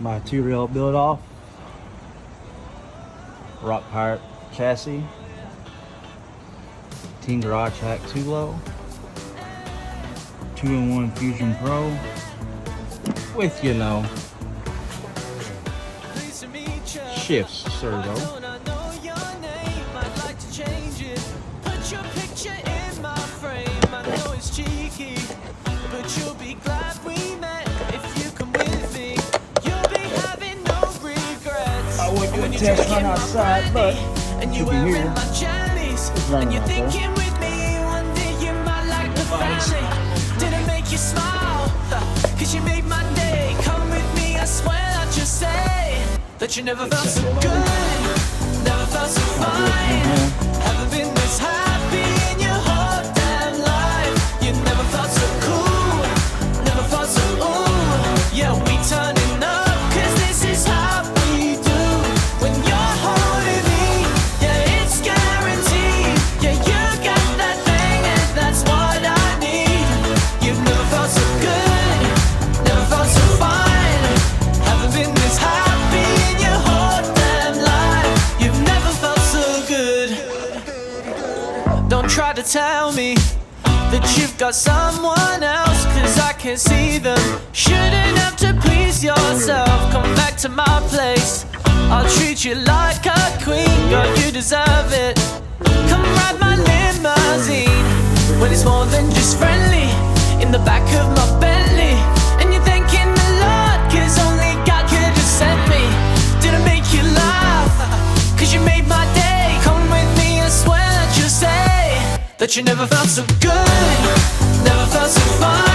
My 2-rail build off. Rock Pirate chassis. Team Garage Hack 2 low. 2-in-1 Fusion Pro. With, you know, shift servo. I would do a test run outside, but you can hear it's running out there. Didn't make you smile, cause you made my day. Come with me, I swear I'll just say that you never felt so good, never felt so fine. Haven't been this happy in your whole damn life. You never felt so cool, never felt so ooh. Yeah, we turning up, cause this is how we do. When you're holding me, yeah, it's guaranteed. Yeah, you got that thing and that's what I need. You've never felt so good, never felt so fine. Haven't been this happy in your whole damn life. You've never felt so good. Don't try to tell me that you've got someone else, cause I can't see them. Shouldn't have to please yourself. Come back to my place, I'll treat you like a queen. Girl, you deserve it. Come ride my limousine when it's more than just friendly. In the back of my Bentley, and you're thanking the Lord, cause only God could have sent me. Didn't make you laugh, cause you made my day. Come with me, I swear that you'll say that you never felt so good, never felt so fine.